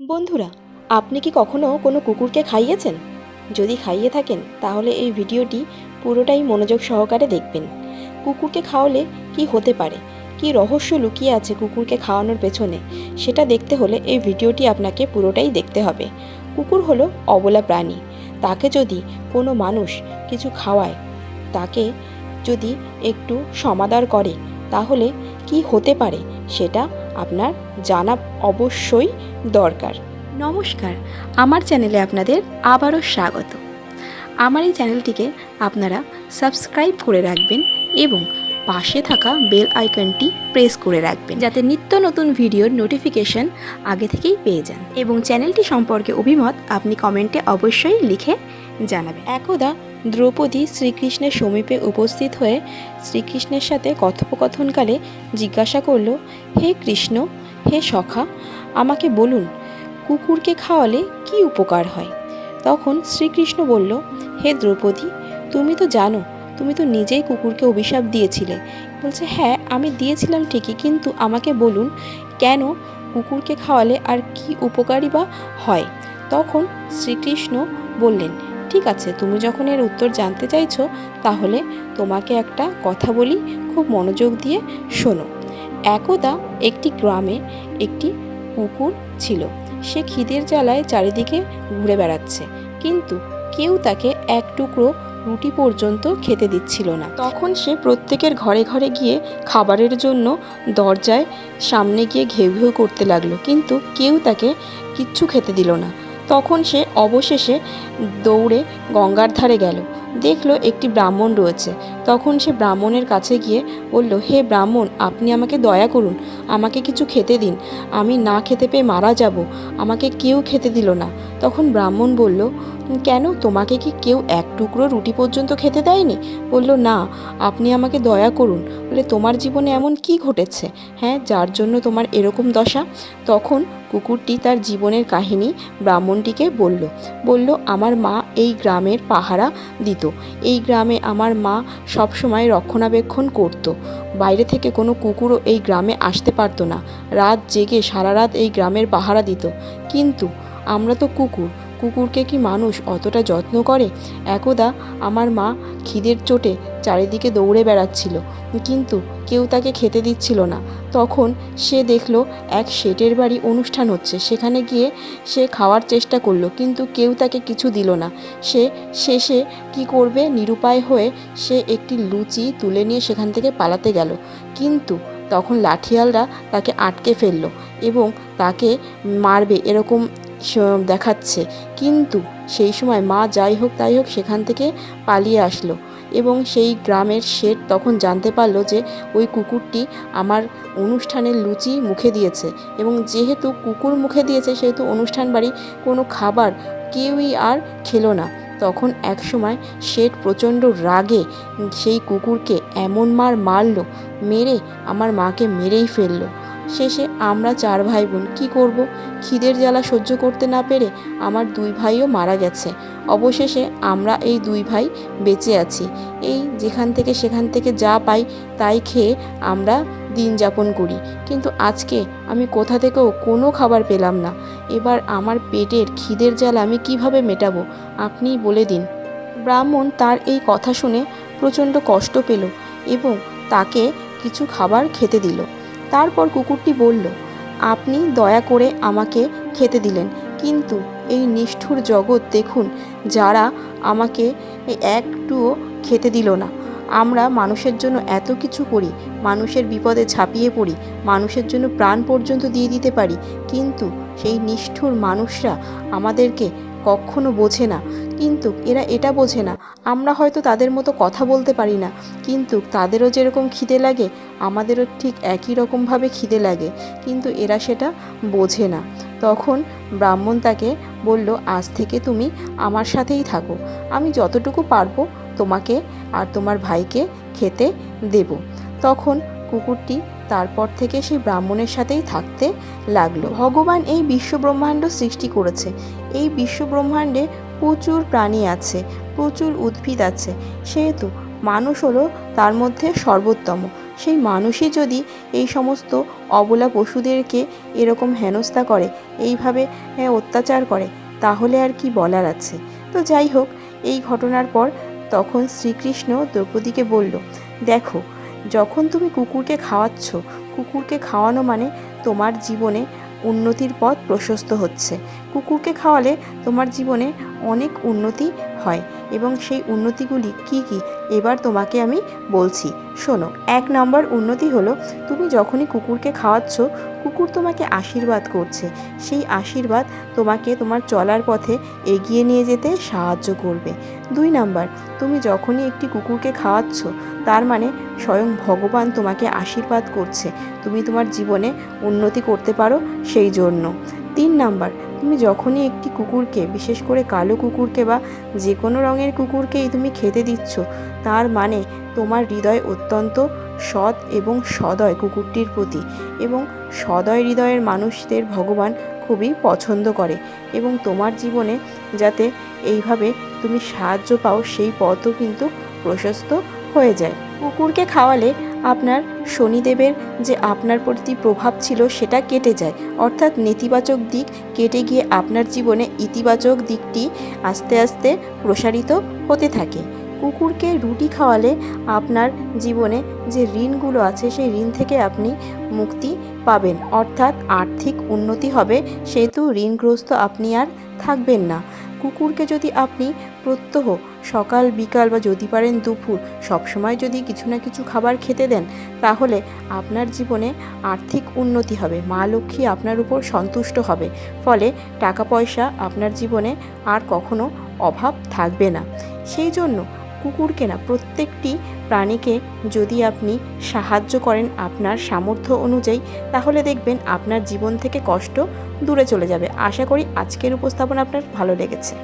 বন্ধুরা, আপনি কি কখনো কোনো কুকুরকে খাইয়েছেন? যদি খাইয়ে থাকেন তাহলে এই ভিডিওটি পুরোটাই মনোযোগ সহকারে দেখবেন। কুকুরকে খাওয়ালে কি হতে পারে, কি রহস্য লুকিয়ে আছে কুকুরকে খাওয়ানোর পেছনে, সেটা দেখতে হলে এই ভিডিওটি আপনাকে পুরোটাই দেখতে হবে। কুকুর হলো অবলা প্রাণী। তাকে যদি কোনো মানুষ কিছু খাওয়ায়, তাকে যদি একটু সমাদর করে, তাহলে কি হতে পারে সেটা আপনার জানা অবশ্যই দরকার। নমস্কার, আমার চ্যানেলে আপনাদের আবারও স্বাগত। আমার এই চ্যানেলটিকে আপনারা সাবস্ক্রাইব করে রাখবেন এবং পাশে থাকা বেল আইকনটি প্রেস করে রাখবেন, যাতে নিত্য নতুন ভিডিওর নোটিফিকেশন আগে থেকেই পেয়ে যান। এবং চ্যানেলটি সম্পর্কে অভিমত আপনি কমেন্টে অবশ্যই লিখে জানাবেন। একদা দ্রৌপদী শ্রীকৃষ্ণের সমীপে উপস্থিত হয়ে শ্রীকৃষ্ণের সাথে কথোপকথনকালে জিজ্ঞাসা করল, হে কৃষ্ণ, হে সখা, আমাকে বলুন কুকুরকে খাওয়ালে কি উপকার হয়? তখন শ্রীকৃষ্ণ বলল, হে দ্রৌপদী, তুমি তো জানো, তুমি তো নিজেই কুকুরকে অভিশাপ দিয়েছিলে। বলছে, হ্যাঁ আমি দিয়েছিলাম ঠিকই, কিন্তু আমাকে বলুন কেন কুকুরকে খাওয়ালে আর কি উপকারই বা হয়? তখন শ্রীকৃষ্ণ বললেন, ঠিক আছে, তুমি যখন এর উত্তর জানতে চাইছো, তাহলে তোমাকে একটা কথা বলি, খুব মনোযোগ দিয়ে শোনো। একদা একটি গ্রামে একটি কুকুর ছিল। সে খিদের জ্বালায় চারিদিকে ঘুরে বেড়াচ্ছে, কিন্তু কেউ তাকে এক টুকরো রুটি পর্যন্ত খেতে দিচ্ছিল না। তখন সে প্রত্যেকের ঘরে ঘরে গিয়ে খাবারের জন্য দরজায় সামনে গিয়ে ঘেউ ঘেউ করতে লাগলো, কিন্তু কেউ তাকে কিচ্ছু খেতে দিল না। তখন সে অবশেষে দৌড়ে গঙ্গার ধারে গেল, দেখলো একটি ব্রাহ্মণ রয়েছে। তখন সে ব্রাহ্মণের কাছে গিয়ে বলল, হে ব্রাহ্মণ, আপনি আমাকে দয়া করুন, আমাকে কিছু খেতে দিন, আমি না খেতে পেয়ে মারা যাব, আমাকে কেউ খেতে দিল না। তখন ব্রাহ্মণ বলল, কেন, তোমাকে কি কেউ এক টুকরো রুটি পর্যন্ত খেতে দেয়নি? বলল, না, আপনি আমাকে দয়া করুন। বলে, তোমার জীবনে এমন কি ঘটেছে, হ্যাঁ, যার জন্য তোমার এরকম দশা? তখন কুকুরটি তার জীবনের কাহিনী ব্রাহ্মণটিকে বলল, আমার মা এই গ্রামের পাহারা দিত, এই গ্রামে আমার মা সবসময় রক্ষণাবেক্ষণ করত, বাইরে থেকে কোনো কুকুরও এই গ্রামে আসতে পারতো না, রাত জেগে সারা রাত এই গ্রামের পাহারা দিত। কিন্তু আমরা তো কুকুরকে কি মানুষ অতটা যত্ন করে? একদা আমার মা খিদের চোটে চারিদিকে দৌড়ে বেড়াচ্ছিল, কিন্তু কেউ তাকে খেতে দিচ্ছিল না। তখন সে দেখলো এক শেঠের বাড়ি অনুষ্ঠান হচ্ছে, সেখানে গিয়ে সে খাওয়ার চেষ্টা করলো, কিন্তু কেউ তাকে কিছু দিল না। সে শেষে কি করবে, নিরুপায় হয়ে সে একটি লুচি তুলে নিয়ে সেখান থেকে পালাতে গেল, কিন্তু তখন লাঠিয়ালরা তাকে আটকে ফেললো এবং তাকে মারবে এরকম দেখাচ্ছে। কিন্তু সেই সময় মা যাই হোক তাই হোক সেখান থেকে পালিয়ে আসলো, এবং সেই গ্রামের শেঠ তখন জানতে পারলো যে ওই কুকুরটি আমার অনুষ্ঠানের লুচি মুখে দিয়েছে, এবং যেহেতু কুকুর মুখে দিয়েছে সেহেতু অনুষ্ঠান বাড়ি কোনো খাবার কেউই আর খেলো না। তখন এক সময় শেঠ প্রচণ্ড রাগে সেই কুকুরকে এমন মারলো, মেরে আমার মাকে মেরেই ফেললো। শেষে আমরা 4 ভাই বোন কী করব, খিদের জ্বালা সহ্য করতে না পেরে আমার 2 ভাইও মারা গেছে। অবশেষে আমরা এই 2 ভাই বেঁচে আছি, এই যেখান থেকে সেখান থেকে যা পাই তাই খেয়ে আমরা দিন যাপন করি। কিন্তু আজকে আমি কোথা থেকেও কোনো খাবার পেলাম না, এবার আমার পেটের খিদের জ্বালা আমি কিভাবে মেটাবো, আপনিই বলে দিন। ব্রাহ্মণ তার এই কথা শুনে প্রচণ্ড কষ্ট পেল এবং তাকে কিছু খাবার খেতে দিল। তারপর কুকুরটি বলল, আপনি দয়া করে আমাকে খেতে দিলেন, কিন্তু এই নিষ্ঠুর জগৎ দেখুন, যারা আমাকে একটুও খেতে দিল না। আমরা মানুষের জন্য এত কিছু করি, মানুষের বিপদে ঝাঁপিয়ে পড়ি, মানুষের জন্য প্রাণ পর্যন্ত দিয়ে দিতে পারি, কিন্তু সেই নিষ্ঠুর মানুষরা আমাদেরকে কখনো বোঝে না। কিন্তু এরা এটা বোঝে না, আমরা হয়তো তাদের মতো কথা বলতে পারি না, কিন্তু তাদেরও যেরকম খিদে লাগে আমাদেরও ঠিক একই রকমভাবে খিদে লাগে, কিন্তু এরা সেটা বোঝে না। তখন ব্রাহ্মণ তাকে বলল, আজ থেকে তুমি আমার সাথেই থাকো, আমি যতটুকু পারবো তোমাকে আর তোমার ভাইকে খেতে দেব। তখন কুকুরটি তারপর থেকে সেই ব্রাহ্মণের সাথেই থাকতে লাগলো। ভগবান এই বিশ্বব্রহ্মাণ্ড সৃষ্টি করেছে, এই বিশ্বব্রহ্মাণ্ডে প্রচুর প্রাণী আছে, প্রচুর উদ্ভিদ আছে, সেহেতু মানুষ হলো তার মধ্যে সর্বোত্তম। সেই মানুষই যদি এই সমস্ত অবলা পশুদেরকে এরকম হেনস্থা করে, এইভাবে অত্যাচার করে, তাহলে আর কি বলার আছে। তো যাই হোক, এই ঘটনার পর তখন শ্রীকৃষ্ণ দ্রৌপদীকে বলল, দেখো, যখন তুমি কুকুরকে খাওয়াচ্ছ, কুকুরকে খাওয়ানো মানে তোমার জীবনে উন্নতির পথ প্রশস্ত হচ্ছে। কুকুরকে খাওয়ালে তোমার জীবনে অনেক উন্নতি হয়, এবং সেই উন্নতিগুলি কি কি এবার তোমাকে আমি বলছি, শোনো। 1 নম্বর উন্নতি হলো, তুমি যখনই কুকুরকে খাওয়াচ্ছ, কুকুর তোমাকে আশীর্বাদ করছে। সেই আশীর্বাদ তোমাকে তোমার চলার পথে এগিয়ে নিয়ে যেতে সাহায্য করবে। 2 নাম্বার, তুমি যখনই একটি কুকুরকে খাওয়াচ্ছ, তার মানে স্বয়ং ভগবান তোমাকে আশীর্বাদ করছে, তুমি তোমার জীবনে উন্নতি করতে পারো সেই জন্য। 3 নাম্বার, তুমি যখনই একটি কুকুরকে, বিশেষ করে কালো কুকুরকে বা যে কোনো রঙের কুকুরকেই তুমি খেতে দিচ্ছ, তার মানে তোমার হৃদয় অত্যন্ত সৎ এবং সদয় কুকুরটির প্রতি, এবং সদয় হৃদয়ের মানুষদের ভগবান খুবই পছন্দ করে, এবং তোমার জীবনে যাতে এইভাবে তুমি সাহায্য পাও, সেই পথও কিন্তু প্রশস্ত হয়ে যায়। কুকুরকে খাওয়ালে আপনার শনিদেবের যে আপনার প্রতি প্রভাব ছিল সেটা কেটে যায়, অর্থাৎ নেতিবাচক দিক কেটে গিয়ে আপনার জীবনে ইতিবাচক দিকটি আস্তে আস্তে প্রসারিত হতে থাকে। কুকুরকে রুটি খাওয়ালে আপনার জীবনে যে ঋণগুলো আছে সেই ঋণ থেকে আপনি মুক্তি পাবেন, অর্থাৎ আর্থিক উন্নতি হবে, সেহেতু ঋণগ্রস্ত আপনি আর থাকবেন না। কুকুরকে যদি আপনি প্রত্যহ সকাল বিকাল বা যদি পারেন দুপুর সবসময় যদি কিছু না কিছু খাবার খেতে দেন, তাহলে আপনার জীবনে আর্থিক উন্নতি হবে, মা লক্ষ্মী আপনার উপর সন্তুষ্ট হবে, ফলে টাকা পয়সা আপনার জীবনে আর কখনো অভাব থাকবে না। সেই জন্য কুকুরকে না, প্রত্যেকটি প্রাণীকে যদি আপনি সাহায্য করেন আপনার সামর্থ্য অনুযায়ী, তাহলে দেখবেন আপনার জীবন থেকে কষ্ট দূরে চলে যাবে। আশা করি আজকের উপস্থাপনা আপনার ভালো লেগেছে।